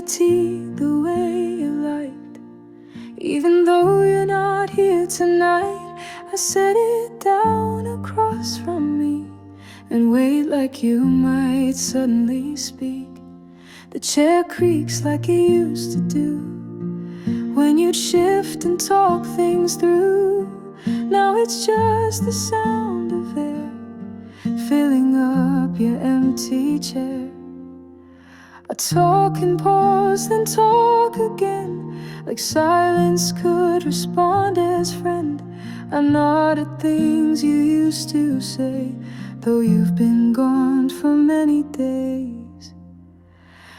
tea the way you liked. Even though you're not here tonight, I set it down across from me and wait like you might suddenly speak. The chair creaks like it used to do when you'd shift and talk things through. Now it's just the sound of air filling up your empty chair. I talk and pause, then talk again, like silence could respond as friend. I nod at things you used to say, though you've been gone for many days.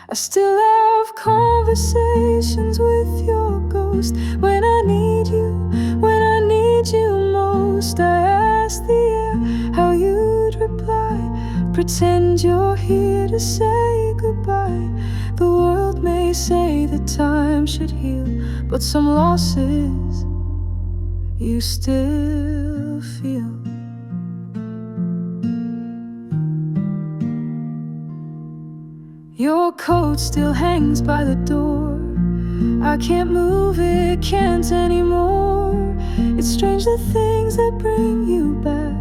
I still have conversations with your ghost when I need you, when I need you most. I ask the air how you'd reply, pretend you're here to say goodbye. The world may say that time should heal, but some losses you still feel. Your coat still hangs by the door. I can't move it, can't anymore. It's strange the things that bring you back,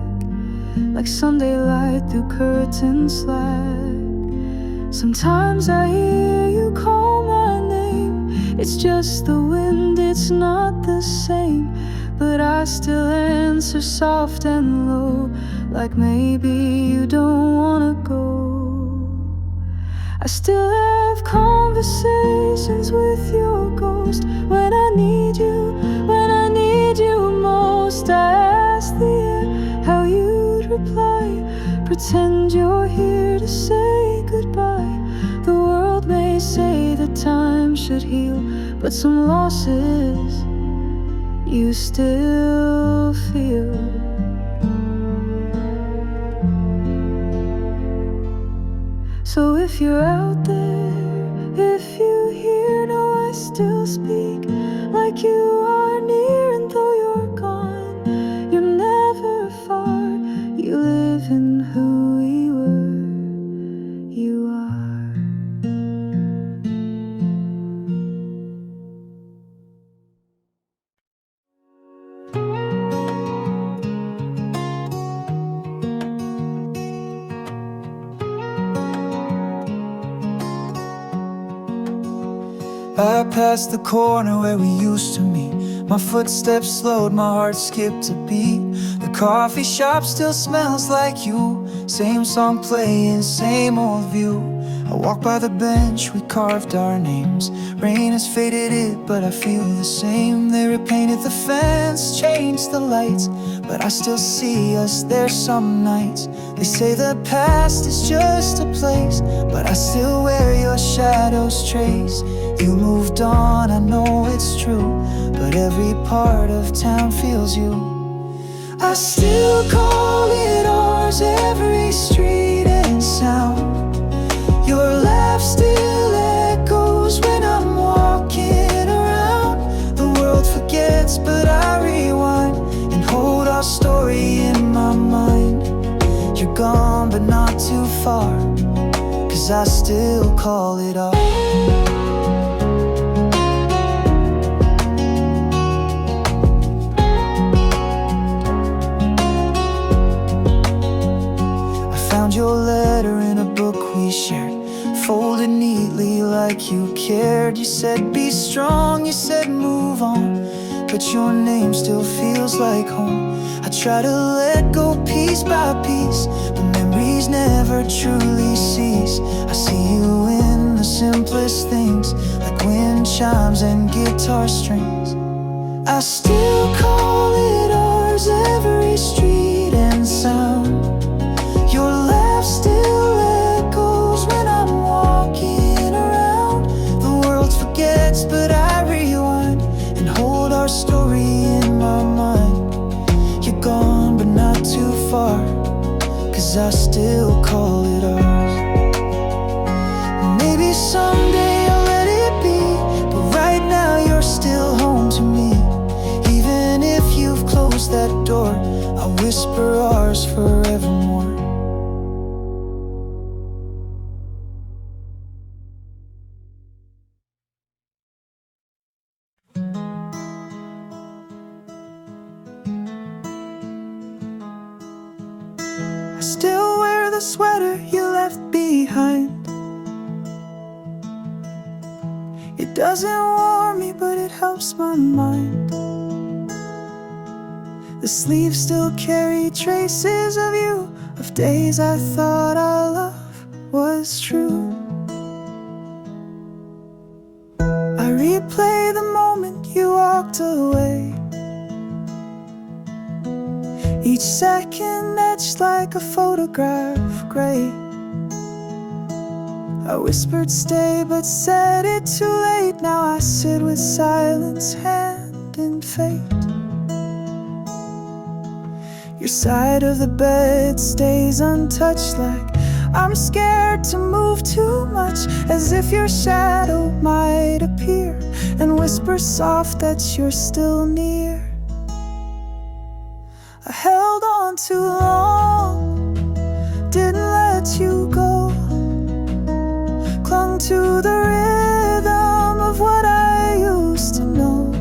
like Sunday light through curtain slack. Sometimes I hear you call my name. It's just the wind, it's not the same. But I still answer soft and low, like maybe you don't wanna go. I still have conversations with your ghost when I need you, when I need you most. I ask the air how you'd reply, pretend you're here to say goodbye. The world may say that time should heal, but some losses you still feel. So if you're out there, if you hear, know I still speak like you are near. And though you're gone, you're never far. You live in who we were, you are. I passed the corner where we used to meet. My footsteps slowed, my heart skipped a beat. The coffee shop still smells like you. Same song playing, same old view. I walk by the bench, we carved our names. Rain has faded it, but I feel the same. They repainted the fence, changed the lights, but I still see us there some nights. They say the past is just a place, but I still wear your shadow's trace. You moved on, I know it's true, but every part of town feels you. I still call it ours, every street and sound. Your laugh still echoes when I'm walking around. The world forgets, but I rewind and hold our story in my mind. You're gone, but not too far, 'cause I still call it ours. Your letter in a book we shared, folded neatly like you cared. You said be strong, you said move on, but your name still feels like home. I try to let go piece by piece, but memories never truly cease. I see you in the simplest things, like wind chimes and guitar strings. I still call it ours, every street and sound. Your laugh still echoes when I'm walking around. The world forgets, but I rewind and hold our story in my mind. You're gone, but not too far, 'cause I still call it ours. Maybe someday I'll let it be, but right now you're still home to me. Even if you've closed that door, I'll whisper ours forevermore. still wear the sweater you left behind. It doesn't warm me, but it helps my mind. The sleeves still carry traces of you, of days I thought our love was true. I replay the moment you walked away, each second etched like a photograph, gray. I whispered stay but said it too late. Now I sit with silence, hand in fate. Your side of the bed stays untouched, like I'm scared to move too much, as if your shadow might appear and whisper soft that you're still near. I held on too long, didn't let you go, clung to the rhythm of what I used to know,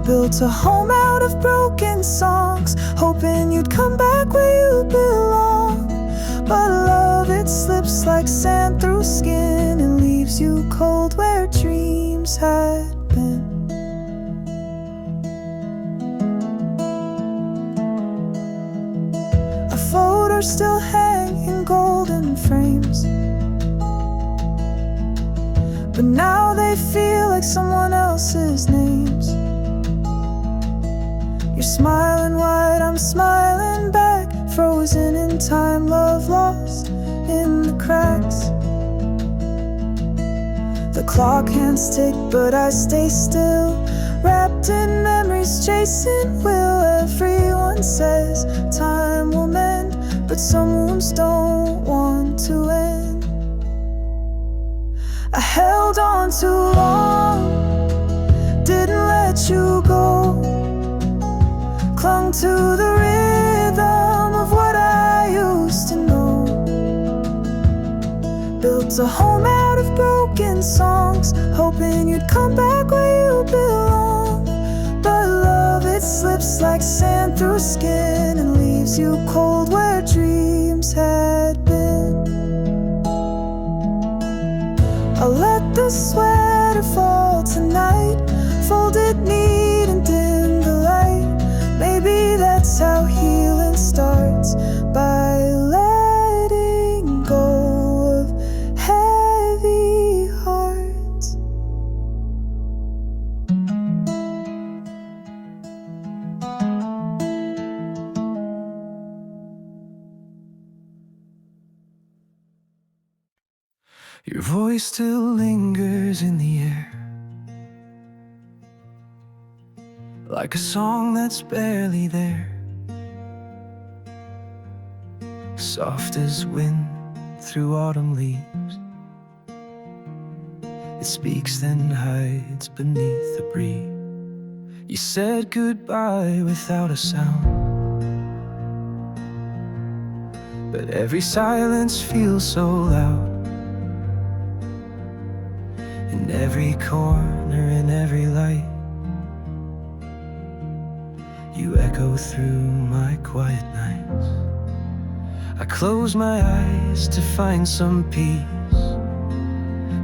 built a home out of broken songs, hoping you'd come back where you belong. But love, it slips like sand through skin and leaves you cold where dreams had been. Our photos still hang in golden frames, but now they feel like someone else's names. You're smiling wide, I'm smiling back, frozen in time, love lost in the cracks. The clock hands tick, but I stay still, wrapped in memories, chasing will. Everyone says time will mend, but some wounds don't want to end. I held on too long, didn't let you go, clung to the rhythm of what I used to know, built a home out of broken songs, hoping you'd come back where you belong. But love, it slips like sand through skin and leaves you cold where dreams had been. I'll let the sweater fall tonight, fold it neat and dim the light. Maybe that's how healing starts, by letting go of heavy hearts. Your voice still lingers in the air, like a song that's barely there, soft as wind through autumn leaves. It speaks then hides beneath the breeze. You said goodbye without a sound, but every silence feels so loud. In every corner, in every light, you echo through my quiet nights. I close my eyes to find some peace,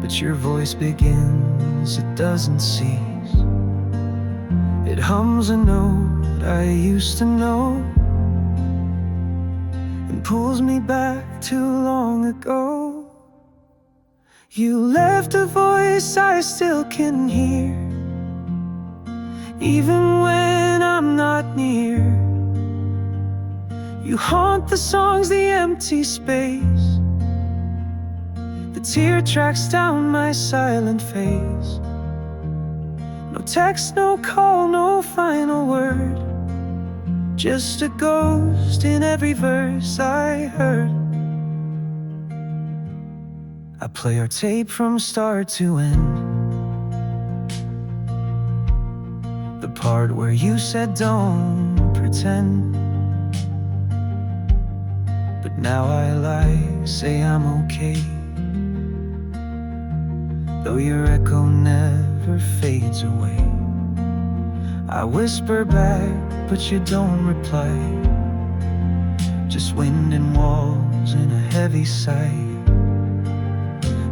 but your voice begins, it doesn't cease. It hums a note I used to know and pulls me back too long ago. You left a voice I still can hear, even when I'm not near. You haunt the songs, the empty space, the tear tracks down my silent face. No text, no call, no final word, just a ghost in every verse I heard. I play our tape from start to end, the part where you said don't pretend. But now I lie, say I'm okay, though your echo never fades away. I whisper back, but you don't reply. just wind and walls and a heavy sigh.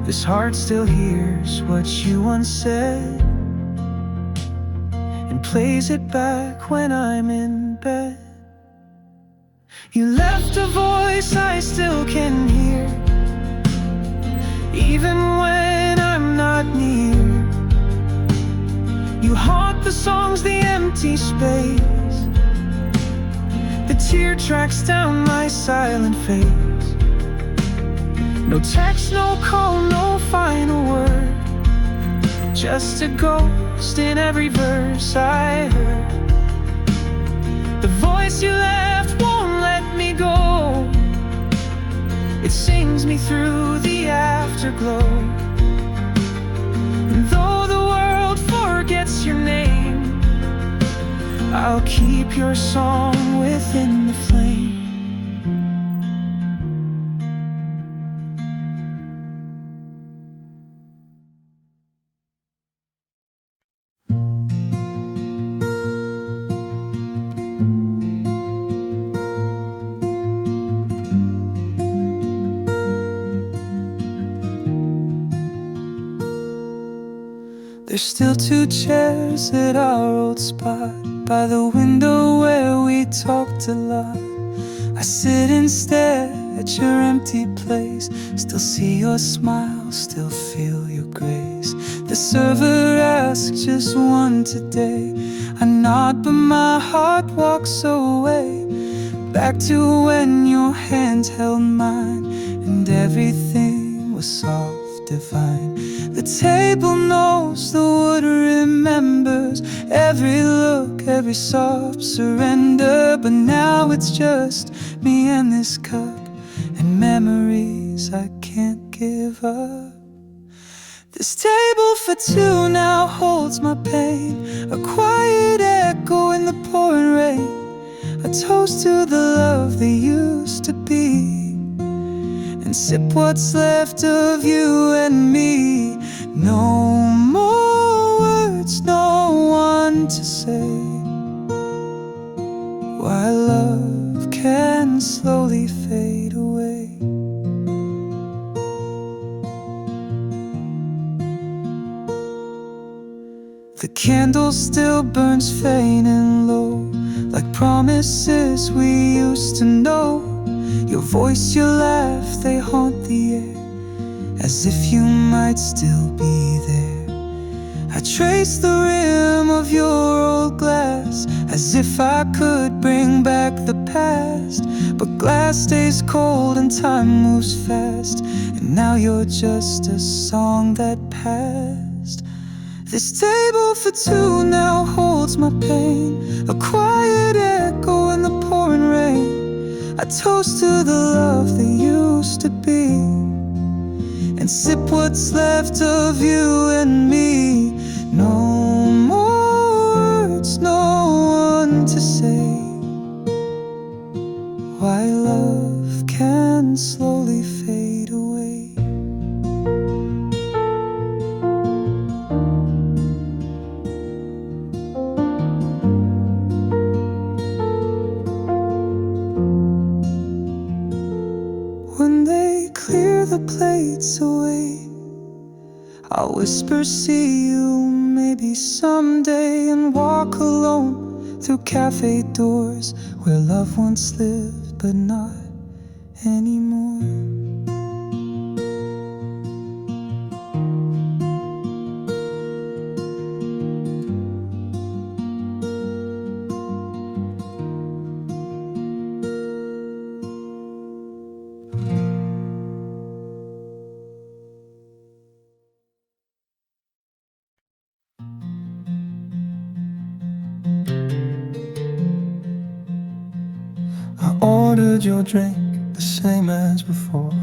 This heart still hears what you once said and plays it back when I'm in bed. You left a voice I still can hear, even when I'm not near. You haunt the songs, the empty space, the tear tracks down my silent face. No text, no call, no final word, just a ghost in every verse I heard. The voice you left won't let me go. It sings me through the afterglow. And though the world forgets your name, I'll keep your song within the flame. There's still 2 chairs at our old spot by the window where we talked a lot. I sit and stare at your empty place, still see your smile, still feel your grace. The server asks just one today. I nod but my heart walks away, back to when your hand held mine and everything was soft, divine. The table knows, the wood remembers every look, every soft surrender. But now it's just me and this cup and memories I can't give up. This table for 2 now holds my pain, a quiet echo in the pouring rain, a toast to the love that used to be, and sip what's left of you and me. No more words, no one to say why love can slowly fade away. The candle still burns faint and low, like promises we used to know. Your voice, your laugh, they haunt the air, as if you might still be there. I trace the rim of your old glass, as if I could bring back the past. But glass stays cold and time moves fast, and now you're just a song that passed. This table for 2 now holds my pain, a quiet echo in the pouring rain, I toast to the love that used to be, and sip what's left of you and me. No more words, no one to say why love can slowly fade away. When they clear the plates away, I'll whisper, see you maybe someday, and walk alone through cafe doors where love once lived but not anymore. Ordered your drink the same as before,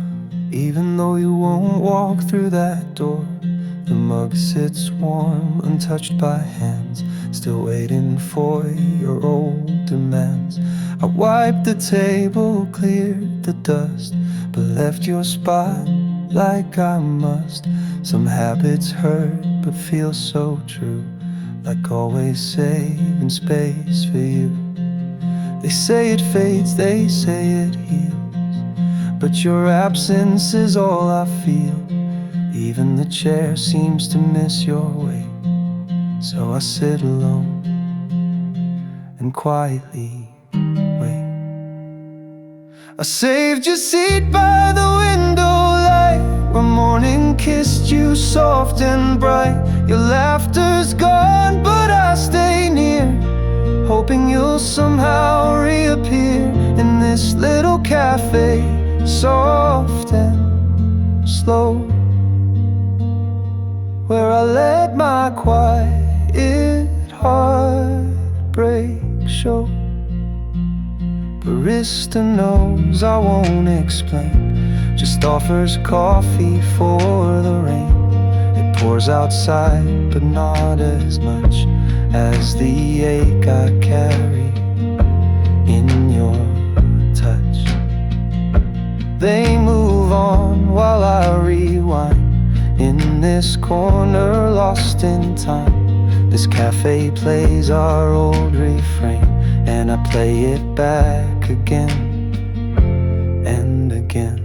even though you won't walk through that door. The mug sits warm, untouched by hands, still waiting for your old demands. I wiped the table, cleared the dust, but left your spot like I must. Some habits hurt but feel so true, like always saving space for you. They say it fades, they say it heals, but your absence is all I feel. Even the chair seems to miss your weight, so I sit alone and quietly wait. I saved your seat by the window light, where morning kissed you soft and bright. Your laughter's gone, but I stay near, hoping you'll somehow reappear in this little cafe, soft and slow, where I let my quiet heartbreak show. Barista knows I won't explain, just offers coffee for the rain. It pours outside, but not as much as the ache I carry in your touch. They move on while I rewind in this corner, lost in time. This cafe plays our old refrain, and I play it back again and again.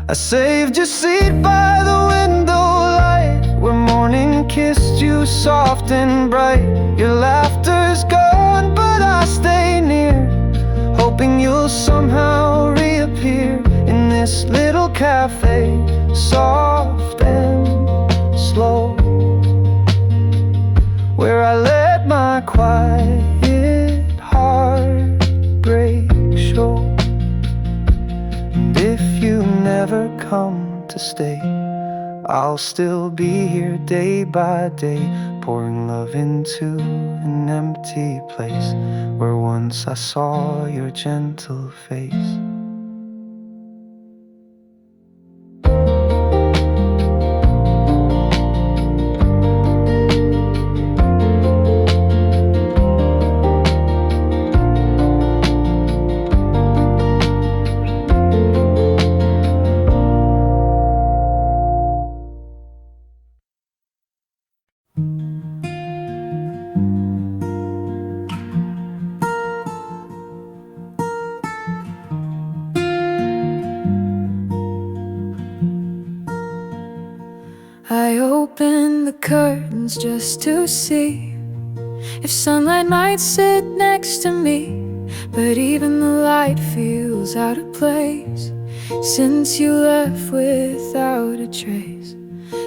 I saved your seat by the window light, where morning kissed you soft and bright. Your laughter's gone, but I stay near, hoping you'll somehow reappear in this little cafe, soft and slow, where I let my quiet heartbreak show. And if you never come to stay, I'll still be here day by day, pouring love into an empty place where once I saw your gentle face. I open the curtains just to see if sunlight might sit next to me, but even the light feels out of place since you left without a trace.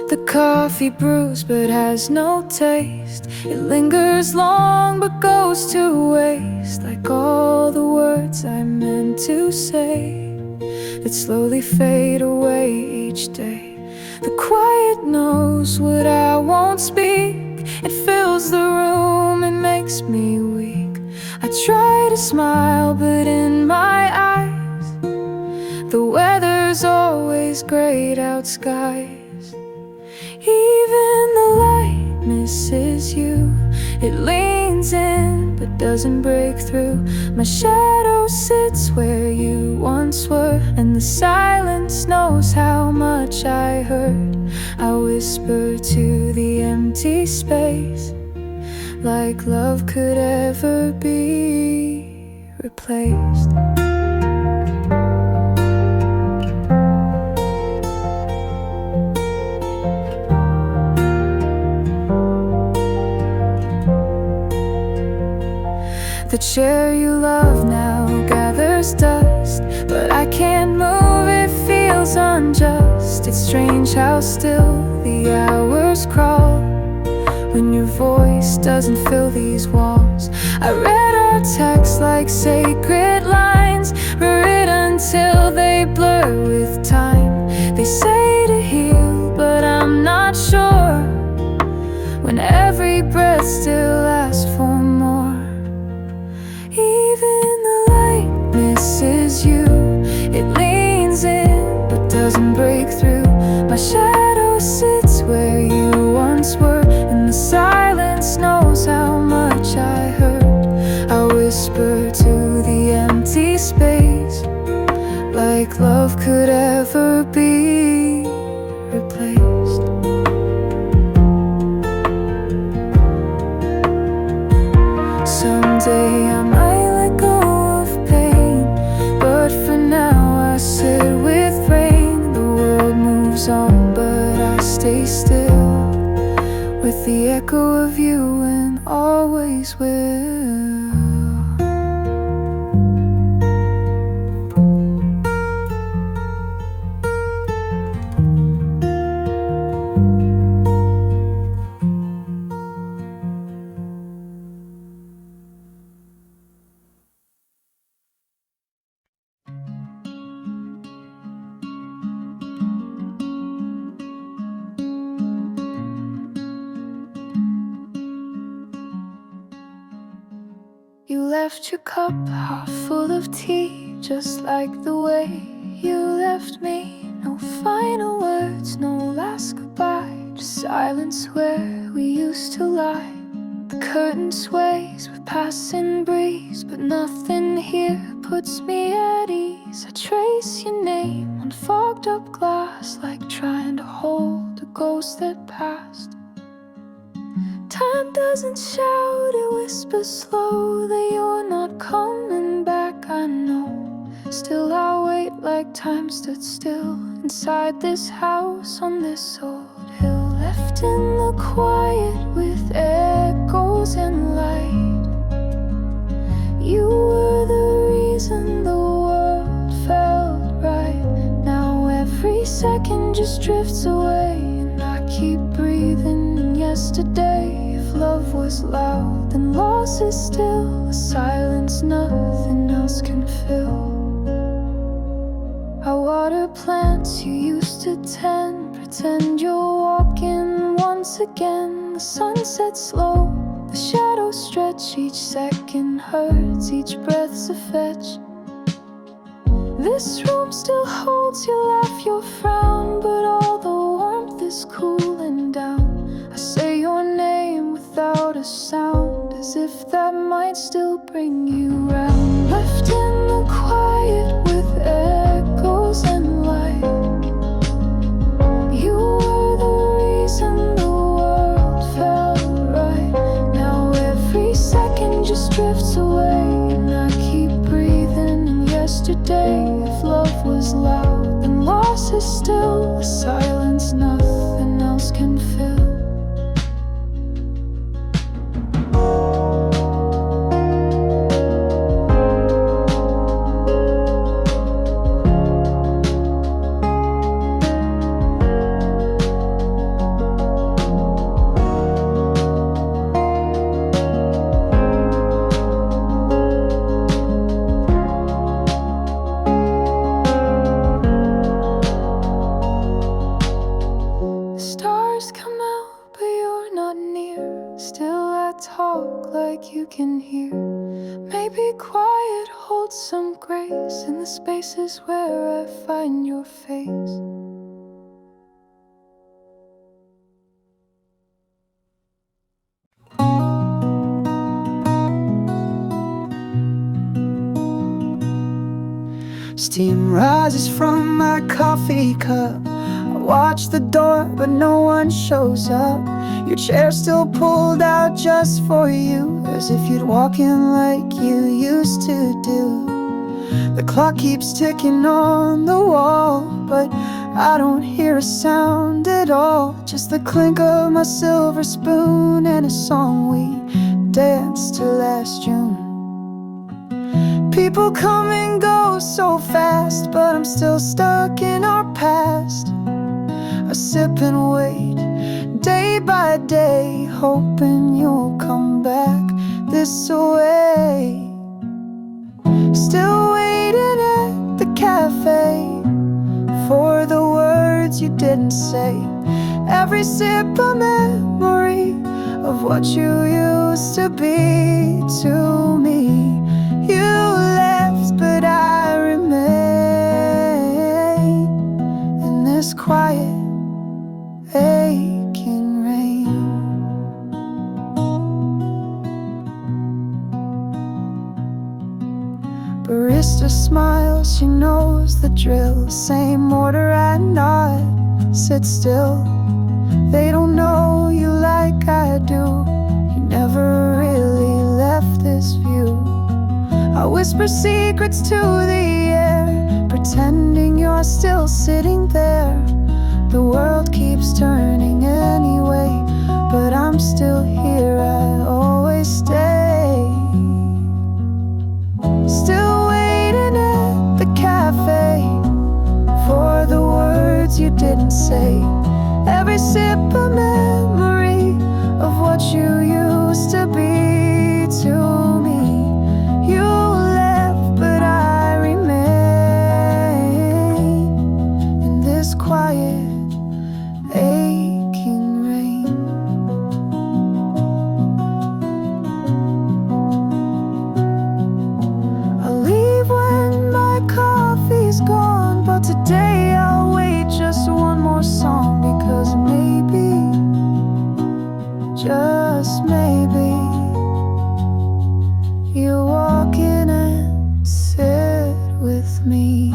The coffee brews but has no taste. It lingers long but goes to waste, like all the words I meant to say that slowly fade away each day. The quiet knows what I won't speak. It fills the room and makes me weak. I try to smile, but in my eyes the weather's always grayed out skies. Even the light misses you. It leans in but doesn't break through. My shadow sits where you once were, and the silence knows how much I hurt. I whisper to the empty space, like love could ever be replaced. The chair you love now gathers dust, but I can't move, it feels unjust. It's strange how still the hours crawl when your voice doesn't fill these walls. I read our texts like sacred lines, rewritten until they blur with time. They say to heal, but I'm not sure, when every breath still asks for more. Even the light misses you. It leans in but doesn't break through. My shadow sits where you once were, and the silence knows how much I hurt. I whisper to the empty space, like love could ever be replaced. stay still with the echo of you and always will. You left your cup half full of tea, just like the way you left me. No final words, no last goodbye, just silence where we used to lie. The curtain sways with passing breeze, but nothing here puts me at ease. I trace your name on fogged up glass, like trying to hold a ghost that passed. Time doesn't shout, it whispers slow that you're not coming back, I know. Still I wait like time stood still inside this house on this old hill. Left in the quiet with echoes and light. You were the reason the world felt right. Now every second just drifts away, and I keep breathing in yesterday. If love was loud, then loss is still a silence nothing else can fill. I water plants you used to tend, pretend you're walking once again. The sun sets slow, the shadows stretch, each second hurts, each breath's a fetch. This room still holds your laugh, your frown, but all the warmth is cooling down. I say your name without a sound, as if that might still bring you round. Left in the quiet with echoes and light. You were the reason the world felt right. Now every second just drifts away, and I keep breathing in yesterday. If love was loud, then loss is still a silence nothing else can fill. You can hear. Maybe quiet holds some grace in the spaces where I find your face. Steam rises from my coffee cup. I watch the door, but no one shows up. Your chair still pulled out just for you, as if you'd walk in like you used to do. The clock keeps ticking on the wall, but I don't hear a sound at all. Just the clink of my silver spoon and a song we danced to last June. People come and go so fast, but I'm still stuck in our past. I sip and wait day by day, hoping you'll come back this way. Still waiting at the cafe for the words you didn't say. Every sip a memory of what you used to be to me. You left, but I remain in this quiet aching rain. Barista smiles, she knows the drill. Same order and not sit still. They don't know you like I do. You never really left this view. I whisper secrets to the air, pretending you're still sitting there. The world keeps turning still here, I always stay. Still waiting at the cafe for the words you didn't say. Every sip a memory of what you used to be to me. You left, but I remain in this quiet, aching rain. I'll leave when my coffee's gone, but today I'll wait just one more song, because maybe, just maybe, you'll walk in and sit with me.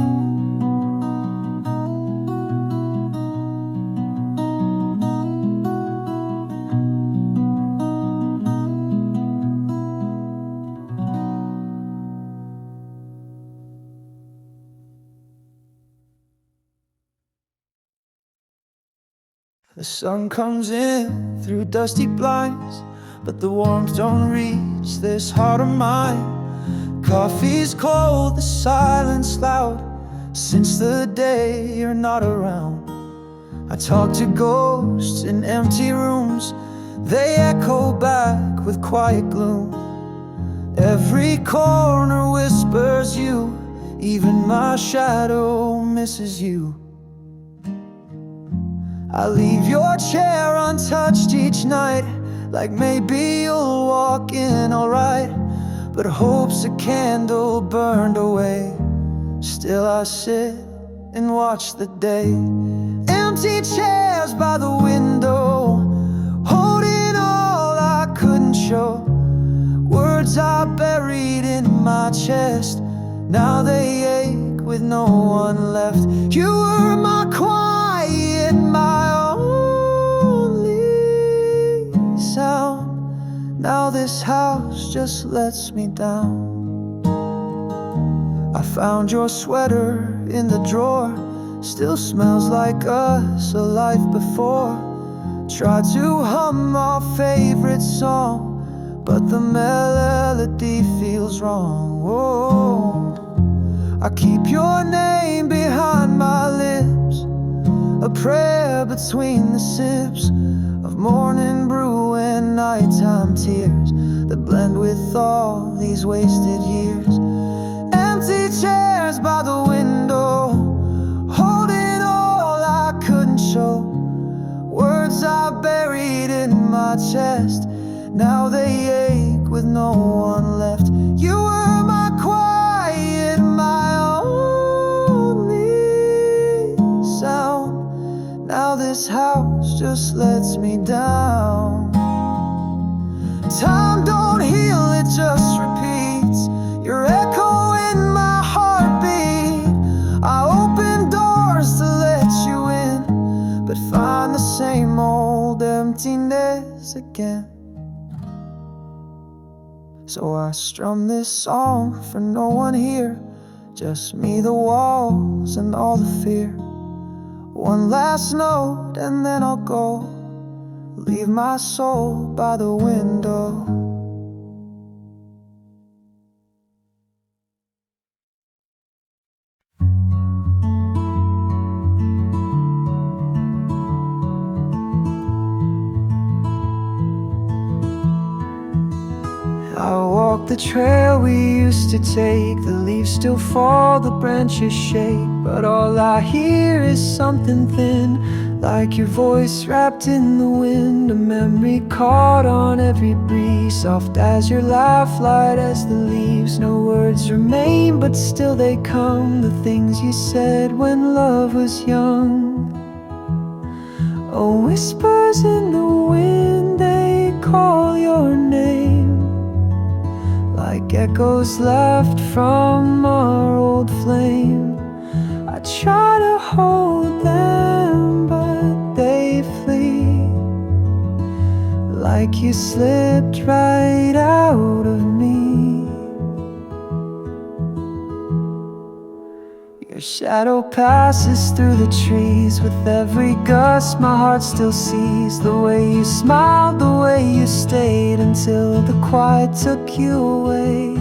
The sun comes in through dusty blinds, but the warmth don't reach this heart of mine. Coffee's cold, the silence loud, since the day you're not around. I talk to ghosts in empty rooms, they echo back with quiet gloom. Every corner whispers you, even my shadow misses you. I leave your chair untouched each night, like maybe you'll walk in alright. But hope's a candle burned away, still I sit and watch the day. Empty chairs by the window, holding all I couldn't show. Words I buried in my chest, now they ache with no one left. You were my quiet, my only sound. Now this house just lets me down. I found your sweater in the drawer, still smells like us, a life before. Tried to hum our favorite song, but the melody feels wrong. Whoa. I keep your name behind my lips, a prayer between the sips of morning brew and nighttime tears that blend with all these wasted years. Empty chairs by the window, holding all I couldn't show. Words I buried in my chest, now they ache with no one left. You were my quiet, my only sound. Now this house just lets me down. Time don't heal, it just repeats. Your echo in my heartbeat. I open doors to let you in, but find the same old emptiness again. So I strum this song for no one here, just me, the walls, and all the fear. One last note and then I'll go, leave my soul by the window. I walk the trail we used to take, the leaves still fall, the branches shake, but all I hear is something thin, like your voice wrapped in the wind, a memory caught on every breeze, soft as your laugh, light as the leaves. No words remain, but still they come, the things you said when love was young. Oh, whispers in the wind, they call your name, like echoes left from our old flame. I try to hold them, but they flee, like you slipped right out of me. Your Shadow passes through the trees. With every gust my heart still sees the way you smiled, the way you stayed, until the quiet took you away.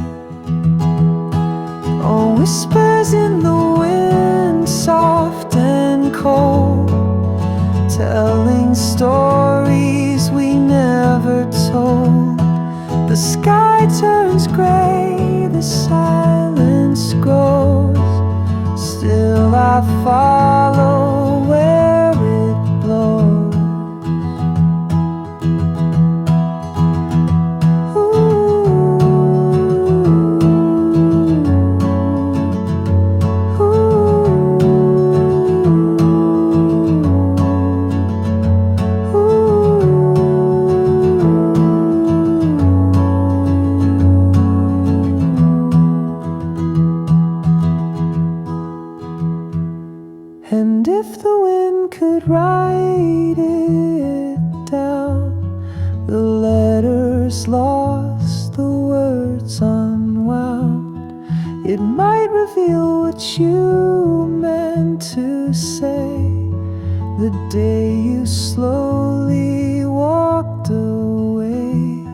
Oh, whispers in the wind, soft and cold, telling stories we never told. The sky turns gray, the silence grows. Still I follow where it blows. And if the wind could write it down, the letters lost, the words unwound, it might reveal what you meant to say the day you slowly walked away.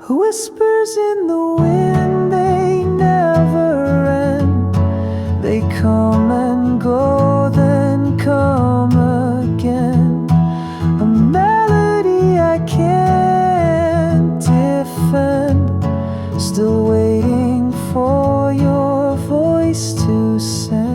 Whispers in the wind, they never end. They come and go, then come again. A melody I can't defend, still waiting for your voice to send.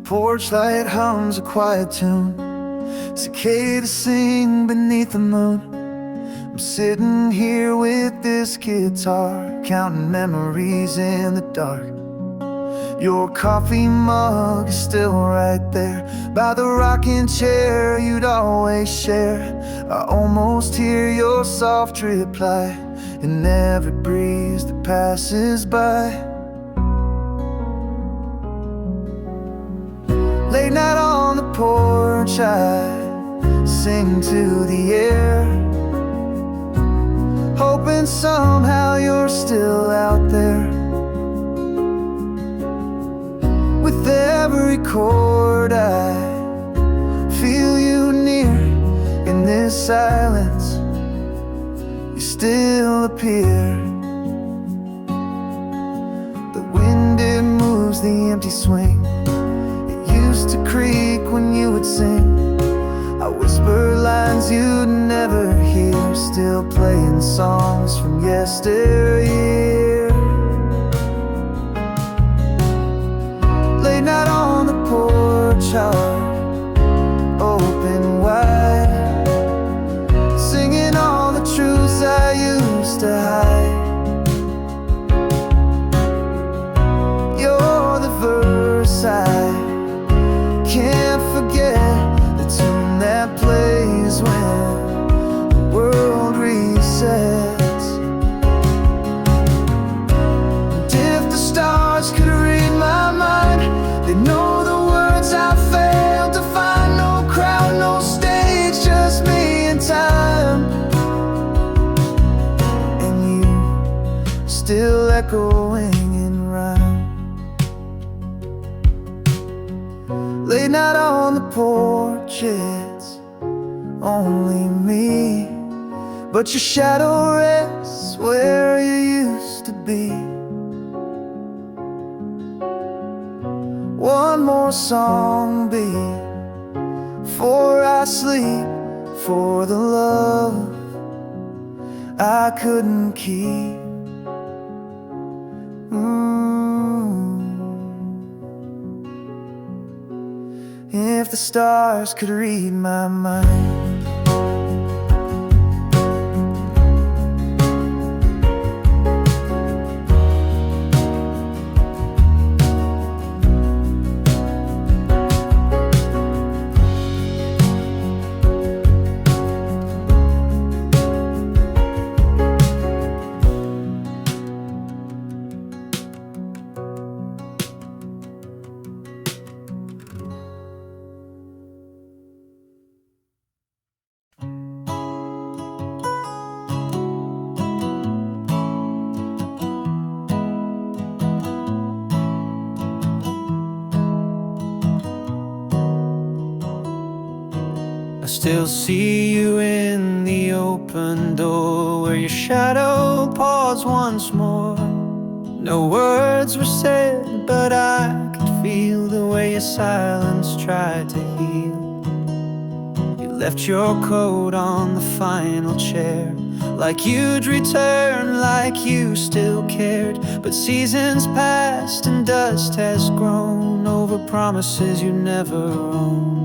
Porch light hums a quiet tune, cicadas sing beneath the moon. I'm sitting here with this guitar, counting memories in the dark. Your coffee mug is still right there by the rocking chair you'd always share. I almost hear your soft reply in every breeze that passes by. Late night on the porch, I sing to the air, hoping somehow you're still out there. With every chord I feel you near. In this silence you still appear. The wind, it moves the empty swing. Used to creak when you would sing. I whisper lines you'd never hear, still playing songs from yesteryear. Late night on the porch, heart open wide, singing all the truths I used to hide. You're the verse I can't forget, the tune that plays when the world resets. And if the stars could read my mind, they know the words I failed to find. No crowd, no stage, just me and time. And you still echoing in rhyme. Late night on the porch, it's only me, but your shadow rests where you used to be. One more song before I sleep, for the love I couldn't keep. If the stars could read my mind. still see you in the open door where your shadow paused once more. No words were said, but I could feel the way your silence tried to heal. You left your coat on the final chair, like you'd return, like you still cared. But seasons passed and dust has grown over promises you never owned.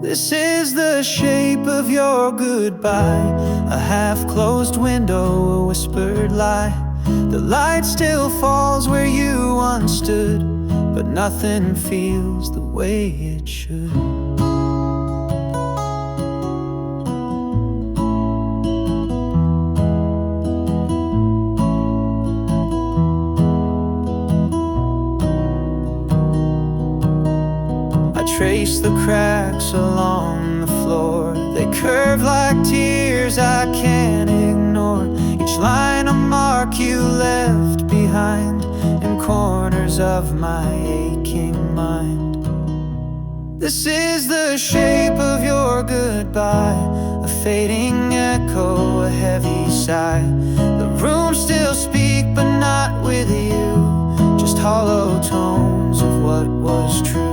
This is the shape of your goodbye, a half-closed window, a whispered lie. The light still falls where you once stood, but nothing feels the way it should. Trace the cracks along the floor. They curve like tears I can't ignore. Each line a mark you left behind in corners of my aching mind. This is the shape of your goodbye, a fading echo, a heavy sigh. The rooms still speak but not with you, just hollow tones of what was true.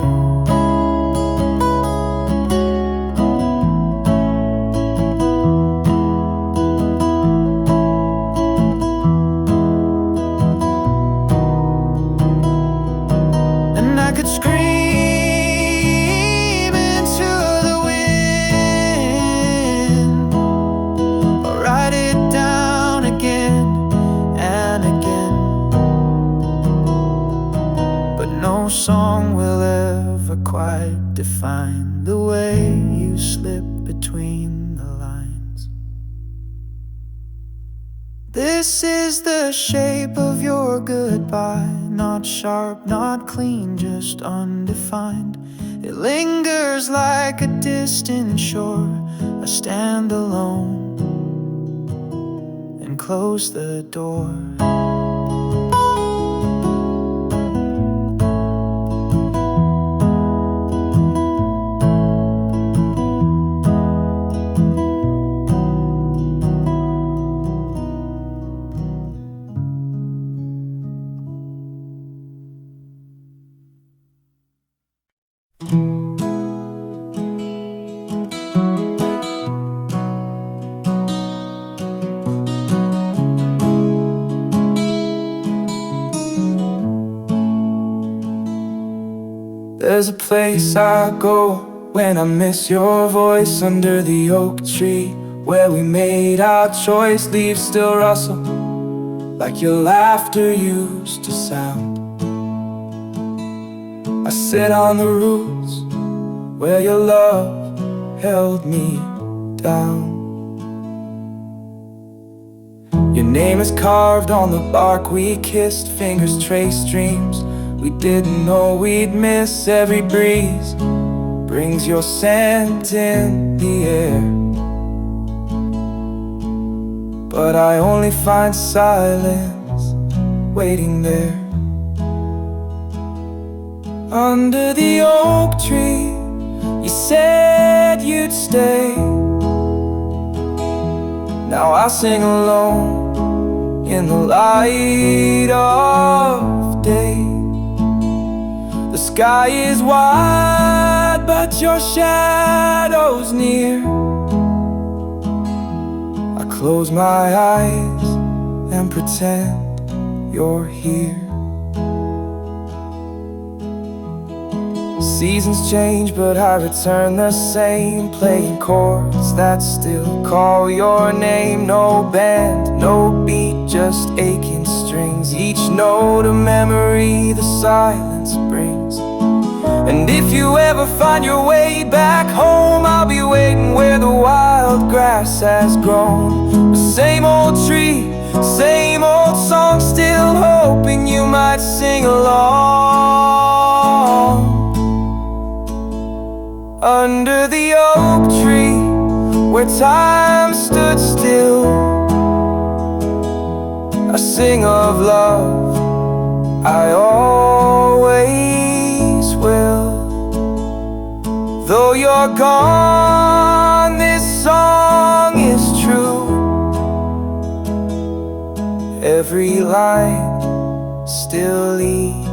No song will ever quite define the way you slip between the lines. This is the shape of your goodbye, not sharp, not clean, just undefined. It lingers like a distant shore. I stand alone and close the door. There's a place I go when I miss your voice, under the oak tree where we made our choice. Leaves still rustle like your laughter used to sound. I sit on the roots where your love held me down. Your name is carved on the bark we kissed, fingers trace dreams we didn't know we'd miss. Every breeze brings your scent in the air, but I only find silence waiting there. Under the oak tree, you said you'd stay. Now I sing alone in the light of day. The sky is wide, but your shadow's near. I close my eyes and pretend you're here. Seasons change, but I return the same, playing chords that still call your name. No band, no beat, just aching strings, each note a memory the silence brings. And if you ever find your way back home, I'll be waiting where the wild grass has grown. The same old tree, same old song, still hoping you might sing along. Under the oak tree, where time stood still, I sing of love, I always will. Though you're gone, this song is true. Every line still leads